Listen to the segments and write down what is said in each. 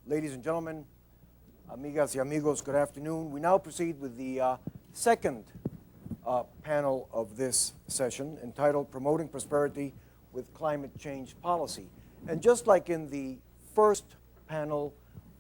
Ladies and gentlemen, amigas y amigos, good afternoon. We now proceed with the second panel of this session entitled Promoting Prosperity with Climate Change Policy. And just like in the first panel,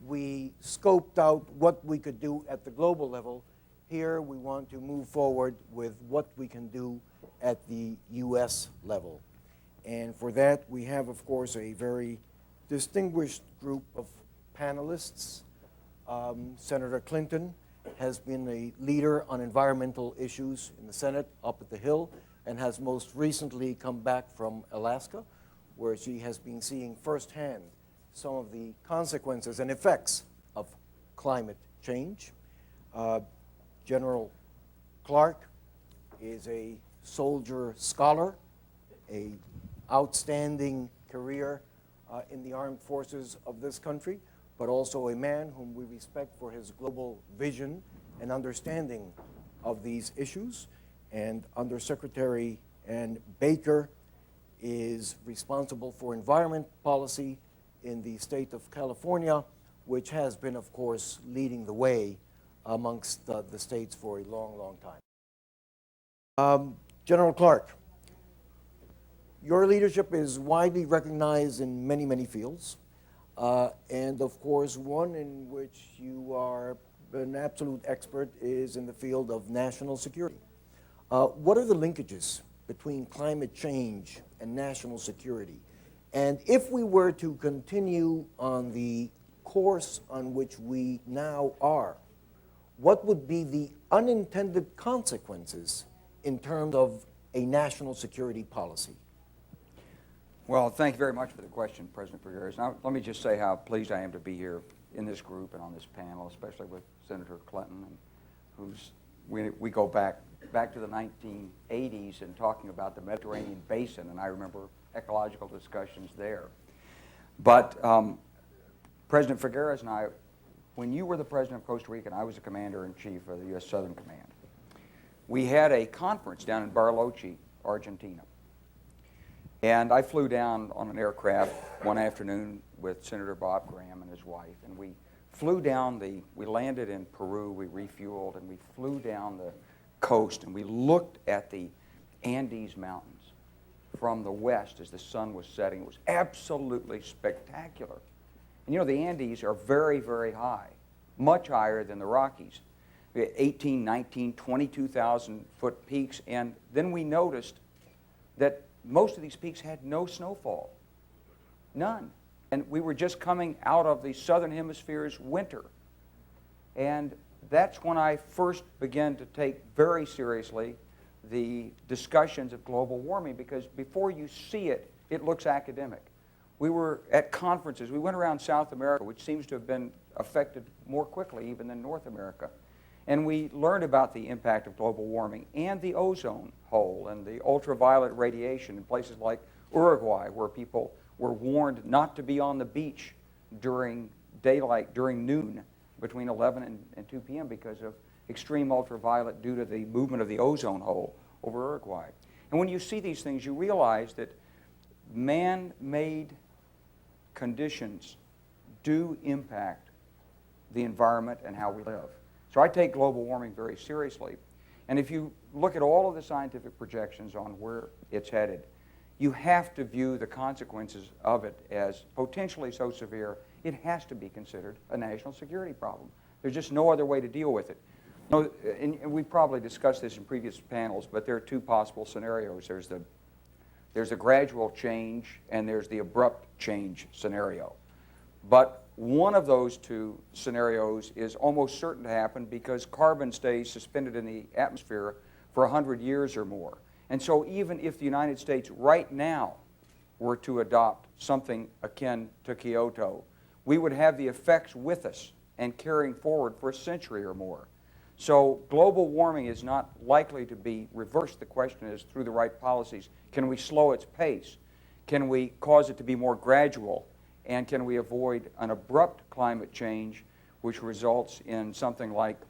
we scoped out what we could do at the global level. Here we want to move forward with what we can do at the U.S. level. And for that, we have, of course, a very distinguished group of panelists. Senator Clinton has been a leader on environmental issues in the Senate up at the Hill and has most recently come back from Alaska, where she has been seeing firsthand some of the consequences and effects of climate change. General Clark is a soldier scholar, an outstanding career in the armed forces of this country, but also a man whom we respect for his global vision and understanding of these issues. And Undersecretary Ann Baker is responsible for environment policy in the state of California, which has been, of course, leading the way amongst the states for a long, long time. General Clark, your leadership is widely recognized in many, many fields. And of course, one in which you are an absolute expert is in the field of national security. What are the linkages between climate change and national security? And if we were to continue on the course on which we now are, what would be the unintended consequences in terms of a national security policy? Well, thank you very much for the question, President Figueres. Now, let me just say how pleased I am to be here in this group and on this panel, especially with Senator Clinton, and we go back to the 1980s and talking about the Mediterranean basin, and I remember ecological discussions there. But President Figueres and I, when you were the president of Costa Rica and I was the commander-in-chief of the U.S. Southern Command, we had a conference down in Bariloche, Argentina. And I flew down on an aircraft one afternoon with Senator Bob Graham and his wife, and we flew down we landed in Peru, we refueled, and we flew down the coast, and we looked at the Andes Mountains from the west as the sun was setting. It was absolutely spectacular. And you know, the Andes are very, very high, much higher than the Rockies. 18, 19, 22,000 foot peaks, and then we noticed that most of these peaks had no snowfall, none. And we were just coming out of the southern hemisphere's winter. And that's when I first began to take very seriously the discussions of global warming, because before you see it, it looks academic. We were at conferences. We went around South America, which seems to have been affected more quickly even than North America. And we learned about the impact of global warming and the ozone hole and the ultraviolet radiation in places like Uruguay, where people were warned not to be on the beach during daylight, during noon, between 11 and 2 p.m. because of extreme ultraviolet due to the movement of the ozone hole over Uruguay. And when you see these things, you realize that man-made conditions do impact the environment and how we live. So I take global warming very seriously. And if you look at all of the scientific projections on where it's headed, you have to view the consequences of it as potentially so severe, it has to be considered a national security problem. There's just no other way to deal with it. You know, and we probably discussed this in previous panels, but there are two possible scenarios. There's a gradual change and there's the abrupt change scenario. But one of those two scenarios is almost certain to happen because carbon stays suspended in the atmosphere for 100 years or more. And so even if the United States right now were to adopt something akin to Kyoto, we would have the effects with us and carrying forward for a century or more. So global warming is not likely to be reversed. The question is, through the right policies, can we slow its pace? Can we cause it to be more gradual? And can we avoid an abrupt climate change which results in something like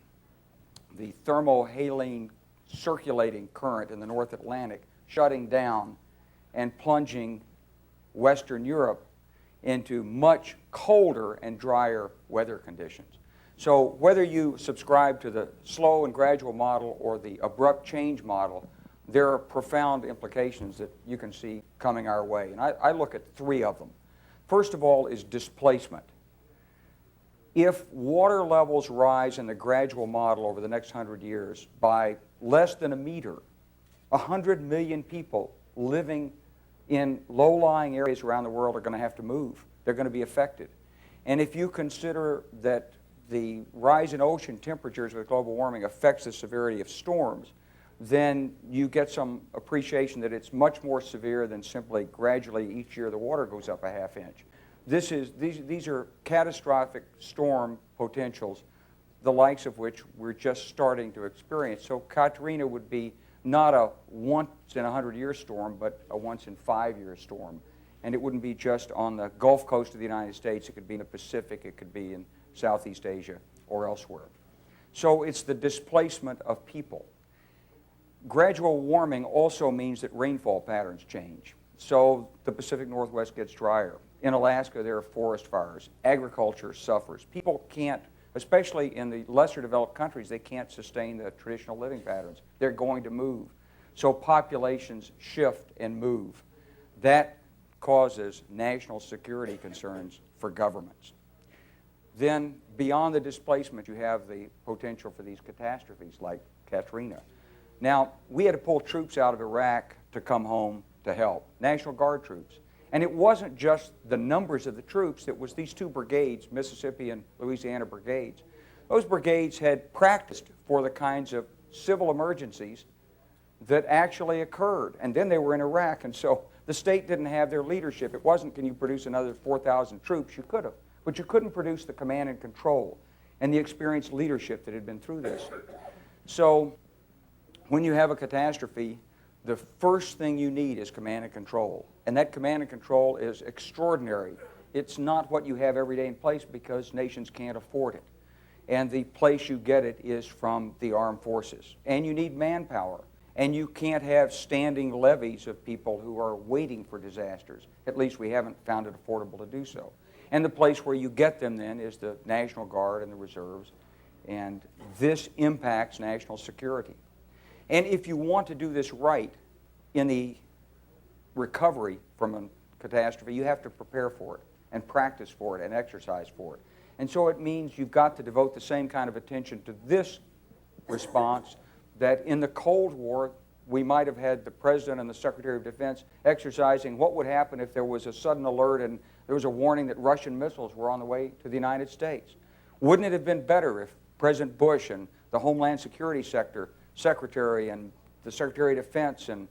the thermohaline circulating current in the North Atlantic shutting down and plunging Western Europe into much colder and drier weather conditions. So whether you subscribe to the slow and gradual model or the abrupt change model, there are profound implications that you can see coming our way. And I look at three of them. First of all is displacement. If water levels rise in the gradual model over the next 100 years by less than a meter, 100 million people living in low-lying areas around the world are going to have to move. They're going to be affected. And if you consider that the rise in ocean temperatures with global warming affects the severity of storms, then you get some appreciation that it's much more severe than simply gradually each year the water goes up a half inch. These are catastrophic storm potentials, the likes of which we're just starting to experience. So Katrina would be not a once in 100-year storm, but a once in 5-year storm. And it wouldn't be just on the Gulf Coast of the United States. It could be in the Pacific. It could be in Southeast Asia or elsewhere. So it's the displacement of people. Gradual warming also means that rainfall patterns change. So the Pacific Northwest gets drier. In Alaska, there are forest fires. Agriculture suffers. People can't, especially in the lesser developed countries, they can't sustain the traditional living patterns. They're going to move. So populations shift and move. That causes national security concerns for governments. Then, beyond the displacement, you have the potential for these catastrophes like Katrina. Now, we had to pull troops out of Iraq to come home to help, National Guard troops. And it wasn't just the numbers of the troops, it was these two brigades, Mississippi and Louisiana brigades. Those brigades had practiced for the kinds of civil emergencies that actually occurred. And then they were in Iraq, and so the state didn't have their leadership. It wasn't, can you produce another 4,000 troops? You could have. But you couldn't produce the command and control and the experienced leadership that had been through this. So when you have a catastrophe, the first thing you need is command and control. And that command and control is extraordinary. It's not what you have every day in place because nations can't afford it. And the place you get it is from the armed forces. And you need manpower. And you can't have standing levies of people who are waiting for disasters. At least we haven't found it affordable to do so. And the place where you get them then is the National Guard and the reserves. And this impacts national security. And if you want to do this right in the recovery from a catastrophe, you have to prepare for it and practice for it and exercise for it. And so it means you've got to devote the same kind of attention to this response that in the Cold War we might have had the President and the Secretary of Defense exercising what would happen if there was a sudden alert and there was a warning that Russian missiles were on the way to the United States. Wouldn't it have been better if President Bush and the Homeland Security Secretary and the Secretary of Defense and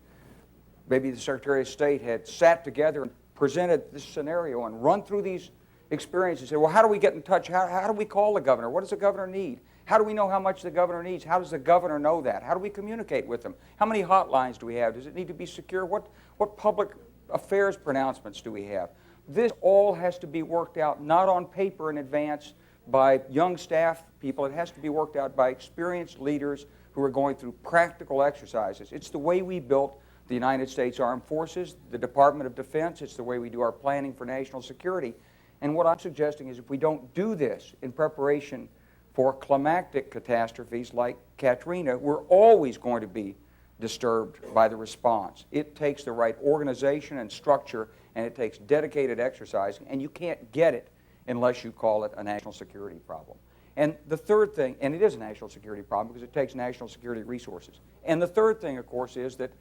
maybe the Secretary of State had sat together and presented this scenario and run through these experiences and said, well, how do we get in touch? How do we call the governor? What does the governor need? How do we know how much the governor needs? How does the governor know that? How do we communicate with them? How many hotlines do we have? Does it need to be secure? What public affairs pronouncements do we have? This all has to be worked out, not on paper in advance by young staff people. It has to be worked out by experienced leaders who are going through practical exercises. It's the way we built the United States Armed Forces, the Department of Defense. It's the way we do our planning for national security. And what I'm suggesting is if we don't do this in preparation for climactic catastrophes like Katrina, we're always going to be disturbed by the response. It takes the right organization and structure, and it takes dedicated exercising, and you can't get it unless you call it a national security problem. And the third thing, and it is a national security problem because it takes national security resources. And the third thing, of course, is that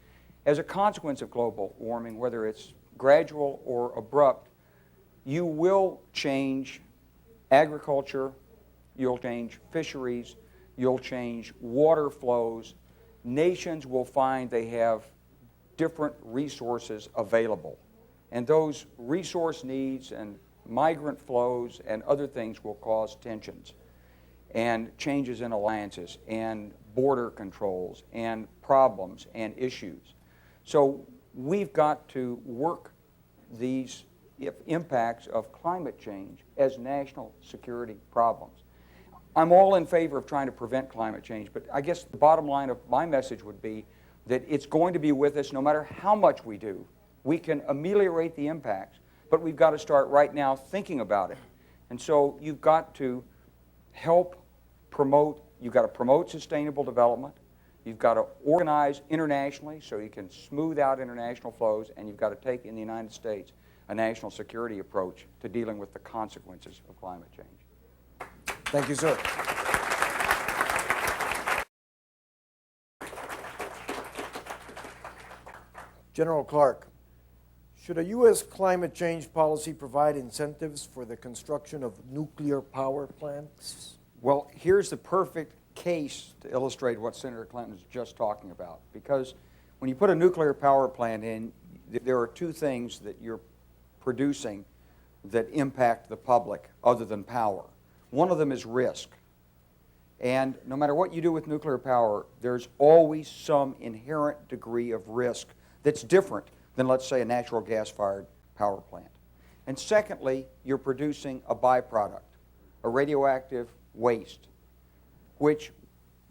as a consequence of global warming, whether it's gradual or abrupt, you will change agriculture, you'll change fisheries, you'll change water flows. Nations will find they have different resources available. And those resource needs and migrant flows and other things will cause tensions and changes in alliances and border controls and problems and issues. So we've got to work these impacts of climate change as national security problems. I'm all in favor of trying to prevent climate change, but I guess the bottom line of my message would be that it's going to be with us no matter how much we do. We can ameliorate the impacts, but we've got to start right now thinking about it. And so you've got to help promote, you've got to promote sustainable development, you've got to organize internationally so you can smooth out international flows, and you've got to take in the United States a national security approach to dealing with the consequences of climate change. Thank you, sir. General Clark, should a U.S. climate change policy provide incentives for the construction of nuclear power plants? Well, here's the perfect case to illustrate what Senator Clinton was just talking about. Because when you put a nuclear power plant in, there are two things that you're producing that impact the public other than power. One of them is risk. And no matter what you do with nuclear power, there's always some inherent degree of risk that's different than, let's say, a natural gas-fired power plant. And secondly, you're producing a byproduct, a radioactive waste, which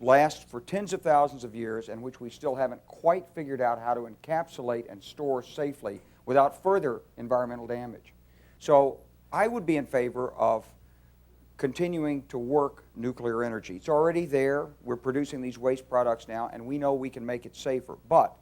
lasts for tens of thousands of years and which we still haven't quite figured out how to encapsulate and store safely without further environmental damage. So I would be in favor of continuing to work nuclear energy. It's already there. We're producing these waste products now, and we know we can make it safer. But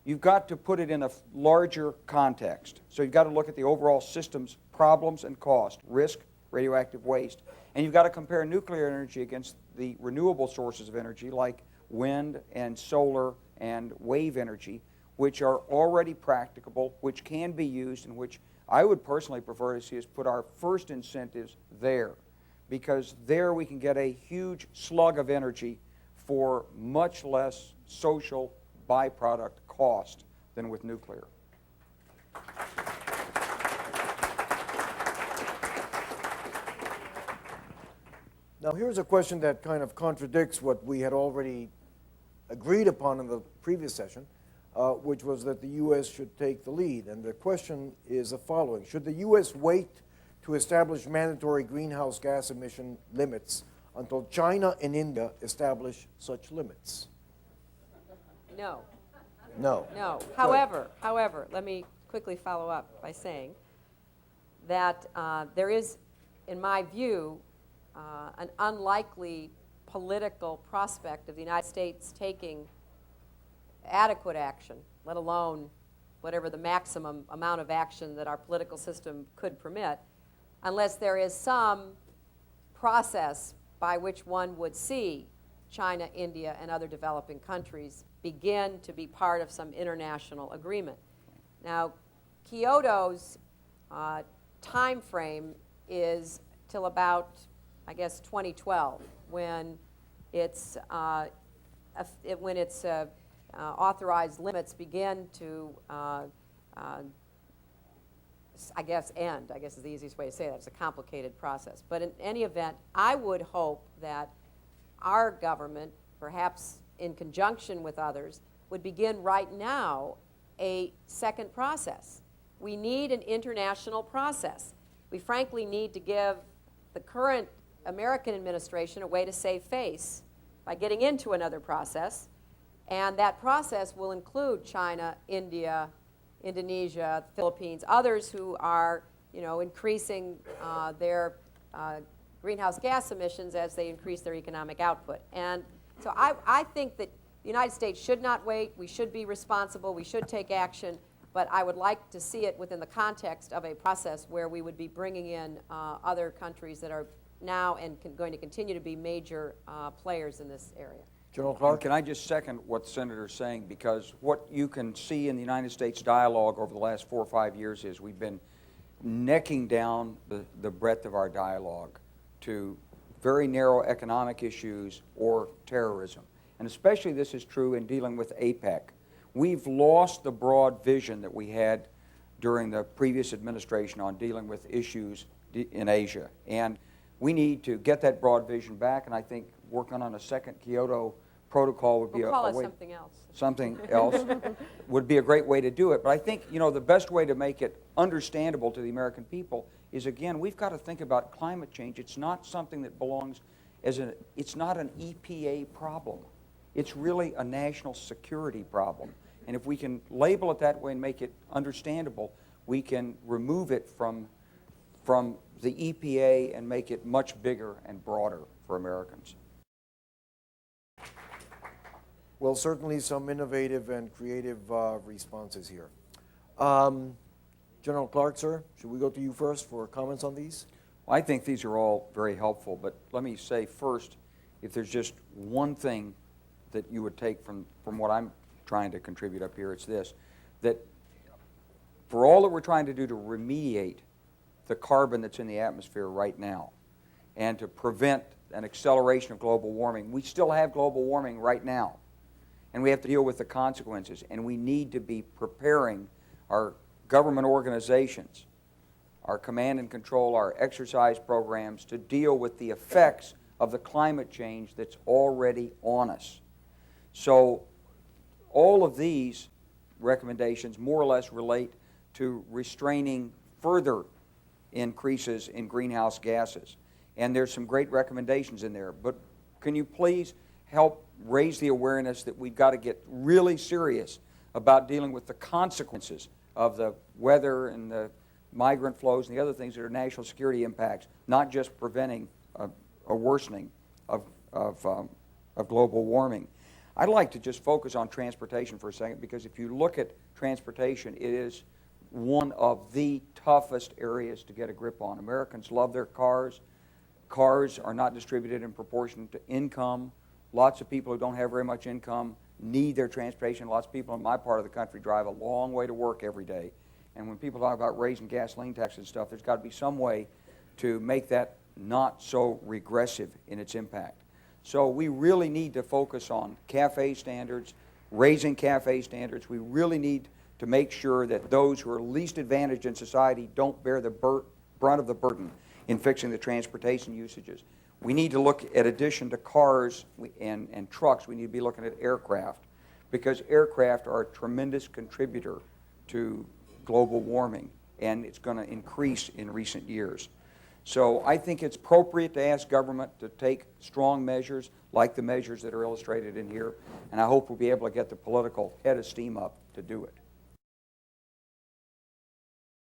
you've got to put it in a larger context. So you've got to look at the overall system's problems and cost, risk, radioactive waste, and you've got to compare nuclear energy against the renewable sources of energy like wind and solar and wave energy, which are already practicable, which can be used, and which I would personally prefer to see us put our first incentives there, because there we can get a huge slug of energy for much less social byproduct cost than with nuclear. Now, here's a question that kind of contradicts what we had already agreed upon in the previous session, which was that the U.S. should take the lead. And the question is the following. Should the U.S. wait to establish mandatory greenhouse gas emission limits until China and India establish such limits? No. No. No. However, let me quickly follow up by saying that there is, in my view, an unlikely political prospect of the United States taking adequate action, let alone whatever the maximum amount of action that our political system could permit, unless there is some process by which one would see China, India, and other developing countries begin to be part of some international agreement. Now, Kyoto's time frame is till about, I guess, 2012, when its authorized limits begin to, I guess, end. I guess is the easiest way to say that. It's a complicated process. But in any event, I would hope that our government, perhaps in conjunction with others, would begin right now a second process. We need an international process. We frankly need to give the current American administration a way to save face by getting into another process, and that process will include China, India, Indonesia, Philippines, others who are, increasing their greenhouse gas emissions as they increase their economic output. And so I think that the United States should not wait. We should be responsible. We should take action. But I would like to see it within the context of a process where we would be bringing in other countries that are now and going to continue to be major players in this area. General Clark? Can I just second what the Senator is saying? Because what you can see in the United States dialogue over the last 4 or 5 years is we've been necking down the breadth of our dialogue to very narrow economic issues or terrorism. And especially this is true in dealing with APEC. We've lost the broad vision that we had during the previous administration on dealing with issues in Asia. And we need to get that broad vision back, and I think working on a second Kyoto protocol would be We'll call a it way. something else. Something else would be a great way to do it. But I think, the best way to make it understandable to the American people is, again, we've got to think about climate change. It's not something that belongs it's not an EPA problem. It's really a national security problem. And if we can label it that way and make it understandable, we can remove it from the EPA and make it much bigger and broader for Americans. Well, certainly some innovative and creative responses here. General Clark, sir, should we go to you first for comments on these? Well, I think these are all very helpful, but let me say first, if there's just one thing that you would take from what I'm trying to contribute up here, it's this, that for all that we're trying to do to remediate the carbon that's in the atmosphere right now and to prevent an acceleration of global warming, we still have global warming right now, and we have to deal with the consequences, and we need to be preparing our government organizations, our command and control, our exercise programs to deal with the effects of the climate change that's already on us. So all of these recommendations more or less relate to restraining further increases in greenhouse gases. And there's some great recommendations in there. But can you please help raise the awareness that we've got to get really serious about dealing with the consequences of the weather and the migrant flows and the other things that are national security impacts, not just preventing a worsening of global warming. I'd like to just focus on transportation for a second, because if you look at transportation, it is one of the toughest areas to get a grip on. Americans love their cars. Cars are not distributed in proportion to income. Lots of people who don't have very much income need their transportation. Lots of people in my part of the country drive a long way to work every day. And when people talk about raising gasoline taxes and stuff, there's got to be some way to make that not so regressive in its impact. So we really need to focus on CAFE standards, raising CAFE standards. We really need to make sure that those who are least advantaged in society don't bear the brunt of the burden in fixing the transportation usages. We need to look at, addition to cars and trucks, we need to be looking at aircraft, because aircraft are a tremendous contributor to global warming, and it's going to increase in recent years. So I think it's appropriate to ask government to take strong measures like the measures that are illustrated in here, and I hope we'll be able to get the political head of steam up to do it.